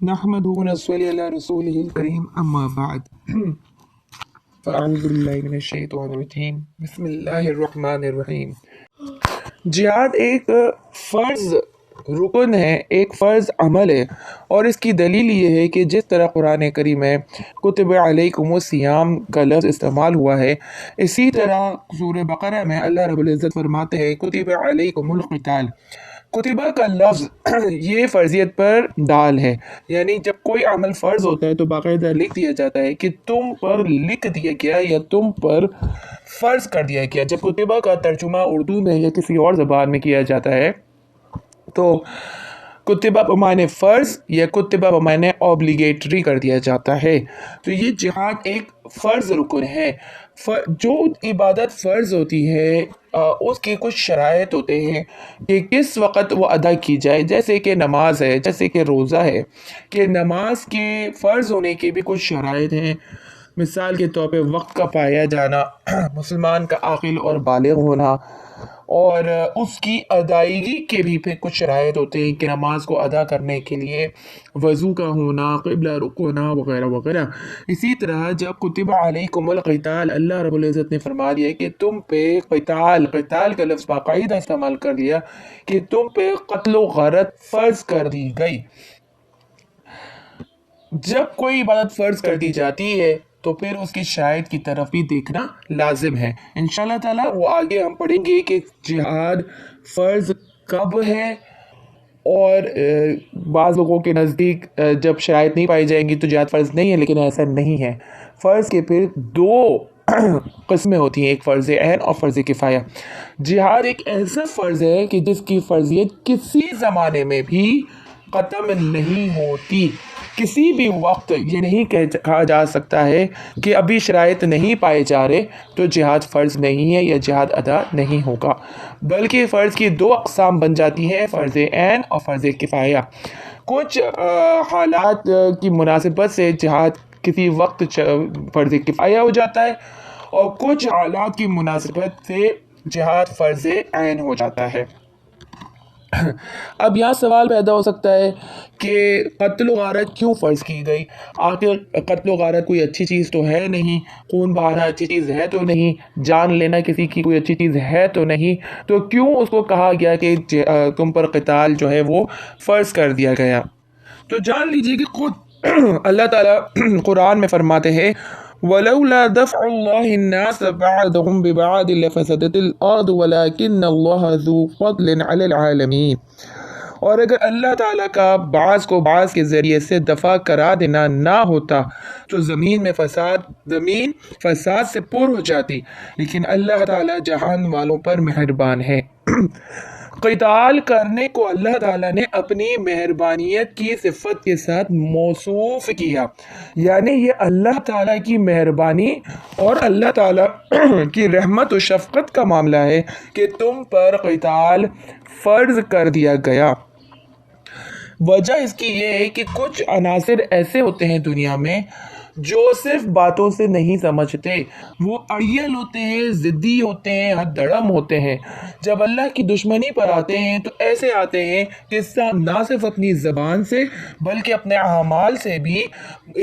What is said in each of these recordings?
نحمدہ ونصلی علی رسولہ الکریم اما بعد فاعوذ باللہ من الشیطان الرجیم بسم اللہ الرحمن الرحیم۔ جہاد ایک فرض رکن ہے، ایک فرض عمل ہے، اور اس کی دلیل یہ ہے کہ جس طرح قرآن کریم میں کتب علیکم الصیام کا لفظ استعمال ہوا ہے، اسی طرح سورہ بقرہ میں اللہ رب العزت فرماتے ہیں کتب علیکم القتال۔ کتبہ کا لفظ یہ فرضیت پر ڈال ہے، یعنی جب کوئی عمل فرض ہوتا ہے تو باقاعدہ لکھ دیا جاتا ہے کہ تم پر لکھ دیا گیا یا تم پر فرض کر دیا گیا۔ جب کتبہ کا ترجمہ اردو میں یا کسی اور زبان میں کیا جاتا ہے تو کتبہ بمعنی فرض یا کتبہ بمعنی اوبلیگیٹری کر دیا جاتا ہے۔ تو یہ جہاد ایک فرض رکن ہے۔ جو عبادت فرض ہوتی ہے اس کے کچھ شرائط ہوتے ہیں کہ کس وقت وہ ادا کی جائے، جیسے کہ نماز ہے، جیسے کہ روزہ ہے، کہ نماز کے فرض ہونے کے بھی کچھ شرائط ہیں۔ مثال کے طور پہ وقت کا پایا جانا، مسلمان کا عاقل اور بالغ ہونا، اور اس کی ادائیگی کے بھی پھر کچھ شرائط ہوتے ہیں کہ نماز کو ادا کرنے کے لیے وضو کا ہونا، قبلہ رخ ہونا، وغیرہ وغیرہ۔ اسی طرح جب کتب علیکم القتال، اللہ رب العزت نے فرما دیا کہ تم پہ قتال کا لفظ باقاعدہ استعمال کر دیا کہ تم پہ قتل و غارت فرض کر دی گئی۔ جب کوئی عبادت فرض کر دی جاتی ہے تو پھر اس کی شرائط کی طرف بھی دیکھنا لازم ہے۔ انشاءاللہ تعالیٰ وہ آگے ہم پڑھیں گے کہ جہاد فرض کب ہے، اور بعض لوگوں کے نزدیک جب شرائط نہیں پائی جائیں گی تو جہاد فرض نہیں ہے، لیکن ایسا نہیں ہے۔ فرض کے پھر دو قسمیں ہوتی ہیں، ایک فرض عین اور فرض کفایہ۔ جہاد ایک ایسا فرض ہے کہ جس کی فرضیت کسی زمانے میں بھی ختم نہیں ہوتی۔ کسی بھی وقت یہ نہیں کہا جا سکتا ہے کہ ابھی شرائط نہیں پائے جا رہے تو جہاد فرض نہیں ہے یا جہاد ادا نہیں ہوگا، بلکہ فرض کی دو اقسام بن جاتی ہیں، فرض عین اور فرض کفایہ۔ کچھ حالات کی مناسبت سے جہاد کسی وقت فرض کفایہ ہو جاتا ہے، اور کچھ حالات کی مناسبت سے جہاد فرض عین ہو جاتا ہے۔ اب یہاں سوال پیدا ہو سکتا ہے کہ قتل و غارت کیوں فرض کی گئی؟ آخر قتل و غارت کوئی اچھی چیز تو ہے نہیں، خون بہانا اچھی چیز ہے تو نہیں، جان لینا کسی کی کوئی اچھی چیز ہے تو نہیں، تو کیوں اس کو کہا گیا کہ تم پر قتال جو ہے وہ فرض کر دیا گیا؟ تو جان لیجئے کہ خود اللہ تعالیٰ قرآن میں فرماتے ہیں وَلَوْلَا دَفْعُ اللَّهِ النَّاسَ بَعْضَهُمْ بِبَعْضٍ لَفَسَدَتِ الْأَرْضُ وَلَكِنَّ اللَّهَ ذُو فَضْلٍ عَلَى الْعَالَمِينَ۔ اور اگر اللہ تعالیٰ کا بعض کو بعض کے ذریعے سے دفع کرا دینا نہ ہوتا تو زمین فساد سے پر ہو جاتی، لیکن اللہ تعالیٰ جہان والوں پر مہربان ہے۔ قتال کرنے کو اللہ تعالیٰ نے اپنی مہربانیت کی صفت کے ساتھ موصوف کیا، یعنی یہ اللہ تعالیٰ کی مہربانی اور اللہ تعالیٰ کی رحمت و شفقت کا معاملہ ہے کہ تم پر قتال فرض کر دیا گیا۔ وجہ اس کی یہ ہے کہ کچھ عناصر ایسے ہوتے ہیں دنیا میں جو صرف باتوں سے نہیں سمجھتے، وہ اڑیل ہوتے ہیں، ضدی ہوتے ہیں، حد دڑم ہوتے ہیں۔ جب اللہ کی دشمنی پر آتے ہیں تو ایسے آتے ہیں کہ نہ صرف اپنی زبان سے بلکہ اپنے اعمال سے بھی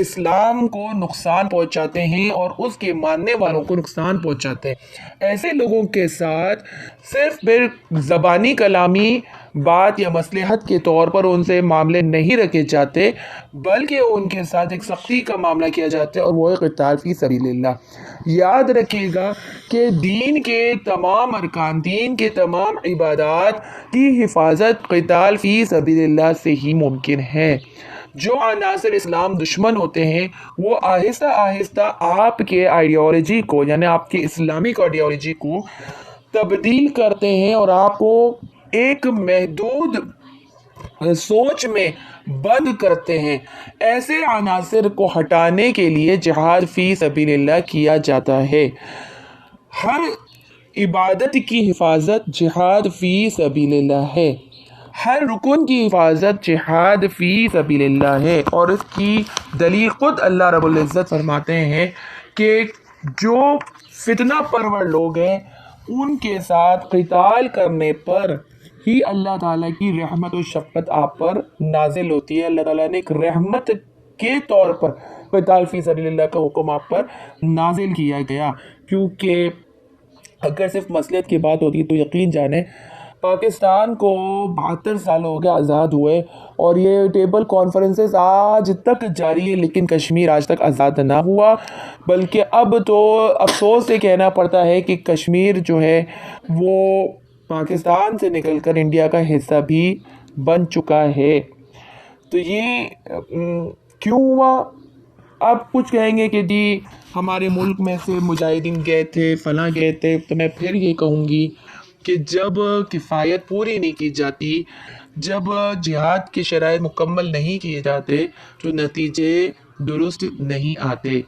اسلام کو نقصان پہنچاتے ہیں اور اس کے ماننے والوں کو نقصان پہنچاتے ہیں۔ ایسے لوگوں کے ساتھ صرف پھر زبانی کلامی بات یا مصلحت کے طور پر ان سے معاملے نہیں رکھے جاتے، بلکہ ان کے ساتھ ایک سختی کا معاملہ کیا جاتا ہے، اور وہ قتال فی سبیل اللہ۔ یاد رکھیے گا کہ دین کے تمام ارکان، دین کے تمام عبادات کی حفاظت قتال فی سبیل اللہ سے ہی ممکن ہے۔ جو عناصر اسلام دشمن ہوتے ہیں وہ آہستہ آہستہ آپ کے آئیڈیالوجی کو، یعنی آپ کی اسلامک آئیڈیالوجی کو تبدیل کرتے ہیں اور آپ کو ایک محدود سوچ میں بند کرتے ہیں۔ ایسے عناصر کو ہٹانے کے لیے جہاد فی سبیل اللہ کیا جاتا ہے۔ ہر عبادت کی حفاظت جہاد فی سبیل اللہ ہے، ہر رکن کی حفاظت جہاد فی سبیل اللہ ہے، اور اس کی دلیل خود اللہ رب العزت فرماتے ہیں کہ جو فتنہ پرور لوگ ہیں ان کے ساتھ قتال کرنے پر ہی اللہ تعالیٰ کی رحمت و شفقت آپ پر نازل ہوتی ہے۔ اللہ تعالیٰ نے ایک رحمت کے طور پر قتال فی سبیل اللہ کا حکم آپ پر نازل کیا گیا، کیونکہ اگر صرف مصلحت کی بات ہوتی تو یقین جانیں پاکستان کو 72 سال ہو گئے آزاد ہوئے، اور یہ ٹیبل کانفرنسز آج تک جاری ہے، لیکن کشمیر آج تک آزاد نہ ہوا، بلکہ اب تو افسوس سے کہنا پڑتا ہے کہ کشمیر جو ہے وہ پاکستان سے نکل کر انڈیا کا حصہ بھی بن چکا ہے۔ تو یہ کیوں ہوا؟ آپ کچھ کہیں گے کہ جی ہمارے ملک میں سے مجاہدین گئے تھے، فلاں گئے تھے، تو میں پھر یہ کہوں گی کہ جب کفایت پوری نہیں کی جاتی، جب جہاد کی شرائط مکمل نہیں کیے جاتے تو نتیجے درست نہیں آتے۔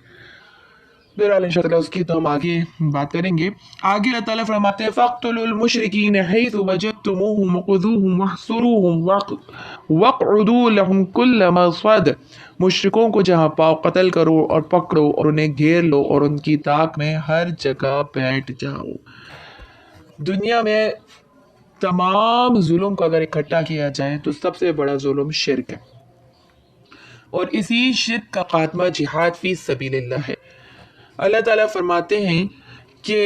بہرحال انشاءاللہ اس کی تو ہم آگے بات کریں گے۔ آگے اللہ تعالیٰ فرماتے ہیں فَاقْتُلُوا الْمُشْرِكِينَ حَيْثُ وَجَدتُّمُوهُمْ وَخُذُوهُمْ وَاحْصُرُوهُمْ وَاقْعُدُوا لَهُمْ كُلَّ مَرْصَدٍ، مشرکوں کو جہاں پاؤ قتل کرو اور پکڑو اور انہیں گھیر لو اور ان کی طاق میں ہر جگہ بیٹھ جاؤ۔ دنیا میں تمام ظلم کو اگر اکٹھا کیا جائے تو سب سے بڑا ظلم شرک ہے، اور اسی شرک کا خاتمہ جہاد فی سبیل اللہ ہے۔ اللہ تعالیٰ فرماتے ہیں کہ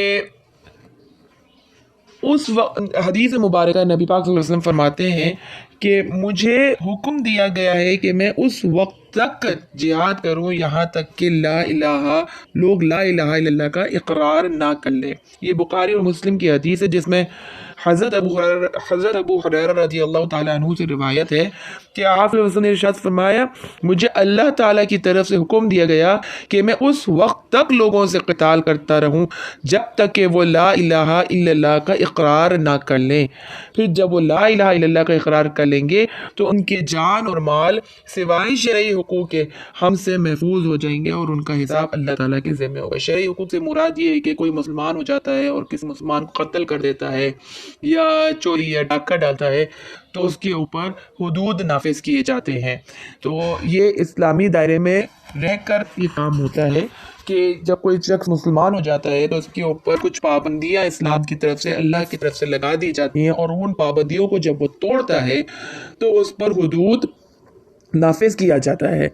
اس وقت حدیث مبارکہ نبی پاک صلی اللہ علیہ وسلم فرماتے ہیں کہ مجھے حکم دیا گیا ہے کہ میں اس وقت تک جہاد کروں یہاں تک کہ لوگ لا الہ الا اللہ کا اقرار نہ کر لیں۔ یہ بخاری اور مسلم کی حدیث ہے، جس میں حضرت ابو ہریرہ رضی اللہ تعالیٰ عنہ سے روایت ہے کہ آپ صلی اللہ علیہ وسلم نے ارشاد فرمایا مجھے اللہ تعالیٰ کی طرف سے حکم دیا گیا کہ میں اس وقت تک لوگوں سے قتال کرتا رہوں جب تک کہ وہ لا الہ الا اللہ کا اقرار نہ کر لیں۔ پھر جب وہ لا الہ الا اللہ کا اقرار کر لیں گے تو ان کے جان اور مال سوائے شرعی حقوق کے ہم سے محفوظ ہو جائیں گے، اور ان کا حساب اللہ تعالیٰ کے ذمہ ہوگا۔ شرعی حقوق سے مراد یہ ہے کہ کوئی مسلمان ہو جاتا ہے اور کسی مسلمان کو قتل کر دیتا ہے یا چوری یا ڈاکہ ڈالتا ہے تو اس کے اوپر حدود نافذ کیے جاتے ہیں۔ تو یہ اسلامی دائرے میں رہ کر یہ کام ہوتا ہے کہ جب کوئی شخص مسلمان ہو جاتا ہے تو اس کے اوپر کچھ پابندیاں اسلام کی طرف سے اللہ کی طرف سے لگا دی جاتی ہیں، اور ان پابندیوں کو جب وہ توڑتا ہے تو اس پر حدود نافذ کیا جاتا ہے۔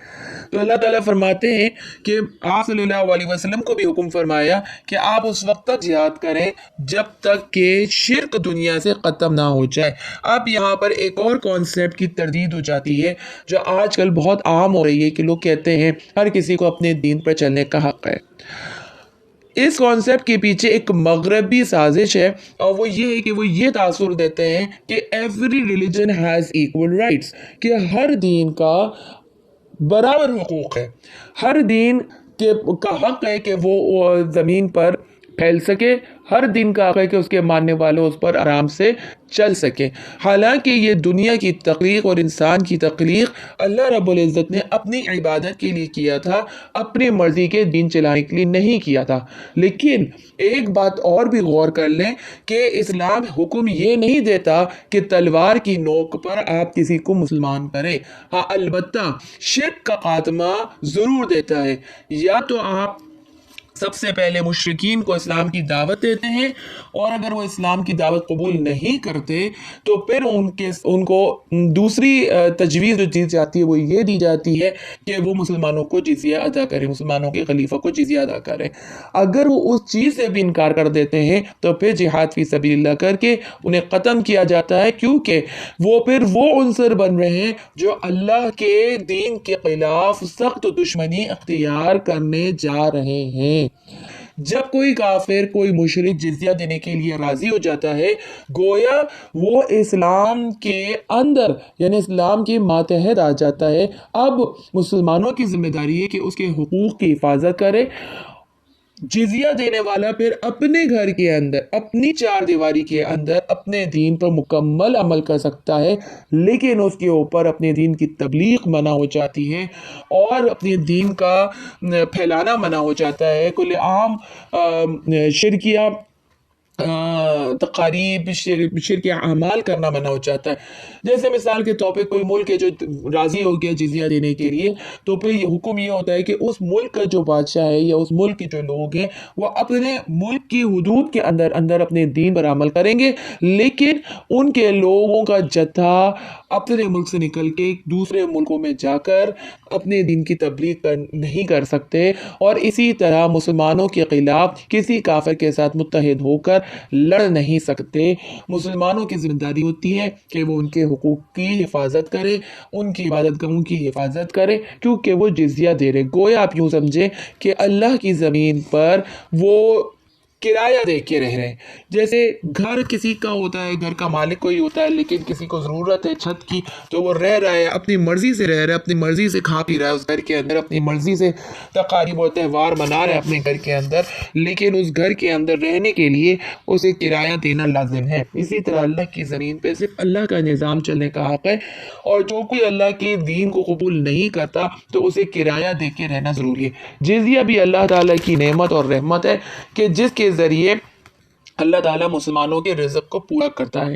تو اللہ تعالیٰ فرماتے ہیں کہ آپ صلی اللہ علیہ وسلم کو بھی حکم فرمایا کہ آپ اس وقت تک جہاد کریں جب تک کہ شرک دنیا سے ختم نہ ہو جائے۔ اب یہاں پر ایک اور کانسیپٹ کی تردید ہو جاتی ہے جو آج کل بہت عام ہو رہی ہے کہ لوگ کہتے ہیں ہر کسی کو اپنے دین پر چلنے کا حق ہے۔ اس کانسیپٹ کے پیچھے ایک مغربی سازش ہے، اور وہ یہ ہے کہ وہ یہ تاثر دیتے ہیں کہ every religion has equal rights, کہ ہر دین کا برابر حقوق ہے، ہر دین کا حق ہے کہ وہ زمین پر پھیل سکے، ہر دین کا حق ہے کہ اس کے ماننے والوں اس پر آرام سے چل سکے۔ حالانکہ یہ دنیا کی تخلیق اور انسان کی تخلیق اللہ رب العزت نے اپنی عبادت کے لیے کیا تھا، اپنی مرضی کے دین چلانے کے لیے نہیں کیا تھا۔ لیکن ایک بات اور بھی غور کر لیں کہ اسلام حکم یہ نہیں دیتا کہ تلوار کی نوک پر آپ کسی کو مسلمان کریں، ہاں البتہ شرک کا خاتمہ ضرور دیتا ہے۔ یا تو آپ سب سے پہلے مشرکین کو اسلام کی دعوت دیتے ہیں، اور اگر وہ اسلام کی دعوت قبول نہیں کرتے تو پھر ان کو دوسری تجویز جو دی جاتی ہے وہ یہ دی جاتی ہے کہ وہ مسلمانوں کو جزیہ ادا کریں، مسلمانوں کے خلیفہ کو جزیہ ادا کریں۔ اگر وہ اس چیز سے بھی انکار کر دیتے ہیں تو پھر جہاد فی سبیل اللہ کر کے انہیں ختم کیا جاتا ہے، کیونکہ وہ پھر وہ عنصر بن رہے ہیں جو اللہ کے دین کے خلاف سخت دشمنی اختیار کرنے جا رہے ہیں۔ جب کوئی کافر، کوئی مشرک جزیہ دینے کے لیے راضی ہو جاتا ہے، گویا وہ اسلام کے اندر یعنی اسلام کے ماتحت آ جاتا ہے۔ اب مسلمانوں کی ذمہ داری ہے کہ اس کے حقوق کی حفاظت کرے۔ جزیہ دینے والا پھر اپنے گھر کے اندر، اپنی چار دیواری کے اندر اپنے دین پر مکمل عمل کر سکتا ہے، لیکن اس کے اوپر اپنے دین کی تبلیغ منع ہو جاتی ہے اور اپنے دین کا پھیلانا منع ہو جاتا ہے۔ کل عام شرکیہ تقاریب شرک اعمال کرنا منع ہو جاتا ہے. جیسے مثال کے طور پہ کوئی ملک ہے جو راضی ہو گیا جزیہ دینے کے لیے، تو پھر یہ حکم یہ ہوتا ہے کہ اس ملک کا جو بادشاہ ہے یا اس ملک کے جو لوگ ہیں وہ اپنے ملک کی حدود کے اندر اندر اپنے دین پر عمل کریں گے، لیکن ان کے لوگوں کا جتھا اپنے ملک سے نکل کے دوسرے ملکوں میں جا کر اپنے دین کی تبلیغ نہیں کر سکتے، اور اسی طرح مسلمانوں کے خلاف کسی کافر کے ساتھ متحد ہو کر لڑ نہیں سکتے. مسلمانوں کی ذمہ داری ہوتی ہے کہ وہ ان کے حقوق کی حفاظت کرے، ان کی عبادت گاہوں کی حفاظت کرے، کیونکہ وہ جزیہ دے رہے. گویا آپ یوں سمجھیں کہ اللہ کی زمین پر وہ کرایہ دے کے رہ رہے ہیں. جیسے گھر کسی کا ہوتا ہے، گھر کا مالک کوئی ہوتا ہے، لیکن کسی کو ضرورت ہے چھت کی تو وہ رہ رہا ہے، اپنی مرضی سے رہ رہا ہے، اپنی مرضی سے کھا پی رہا ہے اس گھر کے اندر، اپنی مرضی سے تقاریب اور تہوار منا رہا ہے اپنے گھر کے اندر، لیکن اس گھر کے اندر رہنے کے لیے اسے کرایہ دینا لازم ہے. اسی طرح اللہ کی زمین پہ صرف اللہ کا نظام چلنے کا حق ہے، اور جو کوئی اللہ کے دین کو قبول نہیں کرتا تو اسے کرایہ دے کے رہنا ضروری ہے. جزیہ بھی اللہ تعالیٰ کی نعمت اور رحمت ہے کہ جس کے ذریعے اللہ تعالیٰ مسلمانوں کے رزق کو پورا کرتا ہے.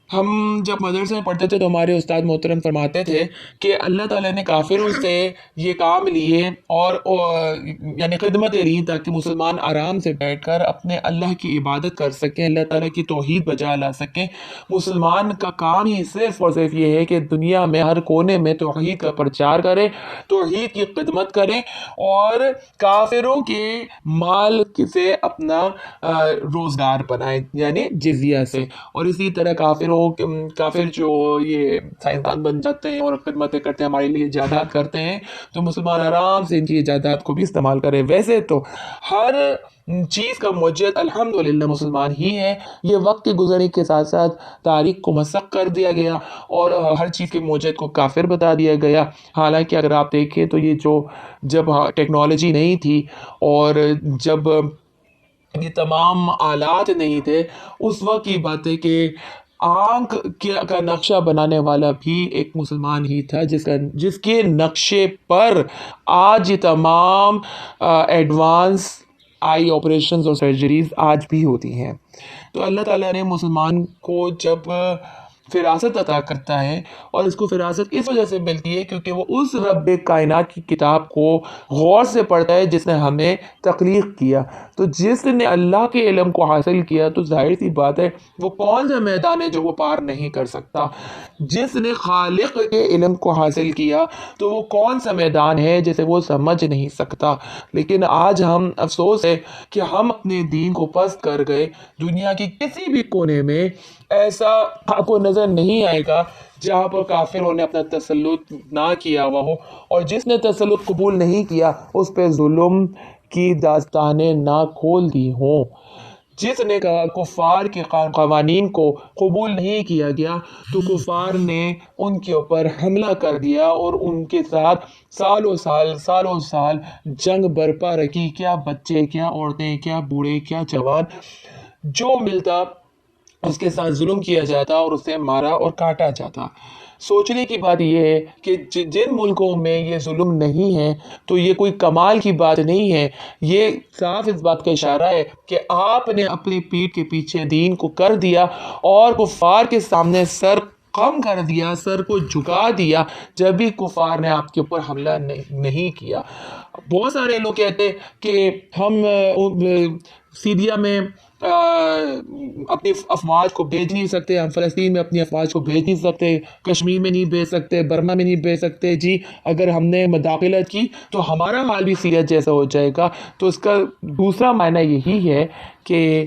ہم جب مدرسے میں پڑھتے تھے تو ہمارے استاد محترم فرماتے تھے کہ اللہ تعالیٰ نے کافروں سے یہ کام لیے اور یعنی خدمتیں لی تاکہ مسلمان آرام سے بیٹھ کر اپنے اللہ کی عبادت کر سکیں، اللہ تعالیٰ کی توحید بجا لا سکیں. مسلمان کا کام ہی صرف اور صرف یہ ہے کہ دنیا میں ہر کونے میں توحید کا پرچار کرے، توحید کی خدمت کرے، اور کافروں کے مال سے اپنا روزگار بنائے، یعنی جزیہ سے. اور اسی طرح کافر جو یہ سائنسدان بن جاتے ہیں اور خدمتیں کرتے ہیں، ہمارے لیے ایجادات کرتے ہیں، تو مسلمان آرام سے ان کی ایجادات کو بھی استعمال کرے. ویسے تو ہر چیز کا موجد الحمدللہ مسلمان ہی ہے. یہ وقت کے گزرنے کے ساتھ ساتھ تاریخ کو مسخ کر دیا گیا اور ہر چیز کے موجد کو کافر بتا دیا گیا. حالانکہ اگر آپ دیکھیں تو یہ جب ٹیکنالوجی نہیں تھی اور جب یہ تمام آلات نہیں تھے، اس وقت کی بات ہے کہ آنکھ کا نقشہ بنانے والا بھی ایک مسلمان ہی تھا، جس کے نقشے پر آج تمام ایڈوانس آئی آپریشنز اور سرجریز آج بھی ہوتی ہیں. تو اللہ تعالیٰ نے مسلمان کو جب فراست عطا کرتا ہے، اور اس کو فراست اس وجہ سے ملتی ہے کیونکہ وہ اس رب کائنات کی کتاب کو غور سے پڑھتا ہے جس نے ہمیں تخلیق کیا. تو جس نے اللہ کے علم کو حاصل کیا تو ظاہر سی بات ہے وہ کون سا میدان ہے جو وہ پار نہیں کر سکتا. جس نے خالق کے علم کو حاصل کیا تو وہ کون سا میدان ہے جسے وہ سمجھ نہیں سکتا. لیکن آج ہم افسوس ہے کہ ہم اپنے دین کو پست کر گئے. دنیا کی کسی بھی کونے میں ایسا آپ کو نظر نہیں آئے گا جہاں پر کافروں نے اپنا تسلط نہ کیا ہوا ہو، اور جس نے تسلط قبول نہیں کیا اس پہ ظلم کی داستانیں نہ کھول دی ہوں. جس نے کہا کفار کے قوانین کو قبول نہیں کیا گیا تو کفار نے ان کے اوپر حملہ کر دیا اور ان کے ساتھ سالوں سال جنگ برپا رکھی. کیا بچے، کیا عورتیں، کیا بوڑھے، کیا جوان، جو ملتا اس کے ساتھ ظلم کیا جاتا اور اسے مارا اور کاٹا جاتا. سوچنے کی بات یہ ہے کہ جن ملکوں میں یہ ظلم نہیں ہے تو یہ کوئی کمال کی بات نہیں ہے. یہ صاف اس بات کا اشارہ ہے کہ آپ نے اپنی پیٹھ کے پیچھے دین کو کر دیا اور کفار کے سامنے سر خم کر دیا، سر کو جھکا دیا جب بھی کفار نے آپ کے اوپر حملہ نہیں کیا. بہت سارے لوگ کہتے کہ ہم سیریا میں اپنی افواج کو بھیج نہیں سکتے، ہم فلسطین میں اپنی افواج کو بھیج نہیں سکتے، کشمیر میں نہیں بھیج سکتے، برما میں نہیں بھیج سکتے. جی اگر ہم نے مداخلت کی تو ہمارا حال بھی سیریا جیسا ہو جائے گا. تو اس کا دوسرا معنی یہی ہے کہ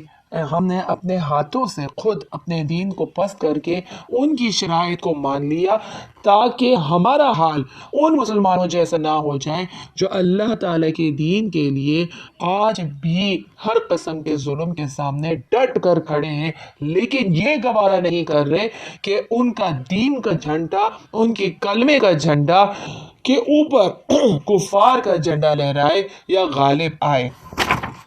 ہم نے اپنے ہاتھوں سے خود اپنے دین کو پست کر کے ان کی شرائط کو مان لیا تاکہ ہمارا حال ان مسلمانوں جیسا نہ ہو جائے جو اللہ تعالیٰ کے دین کے لیے آج بھی ہر قسم کے ظلم کے سامنے ڈٹ کر کھڑے ہیں، لیکن یہ گوارا نہیں کر رہے کہ ان کا دین کا جھنڈا، ان کی کلمے کا جھنڈا کے اوپر کفار کا جھنڈا لہرائے یا غالب آئے.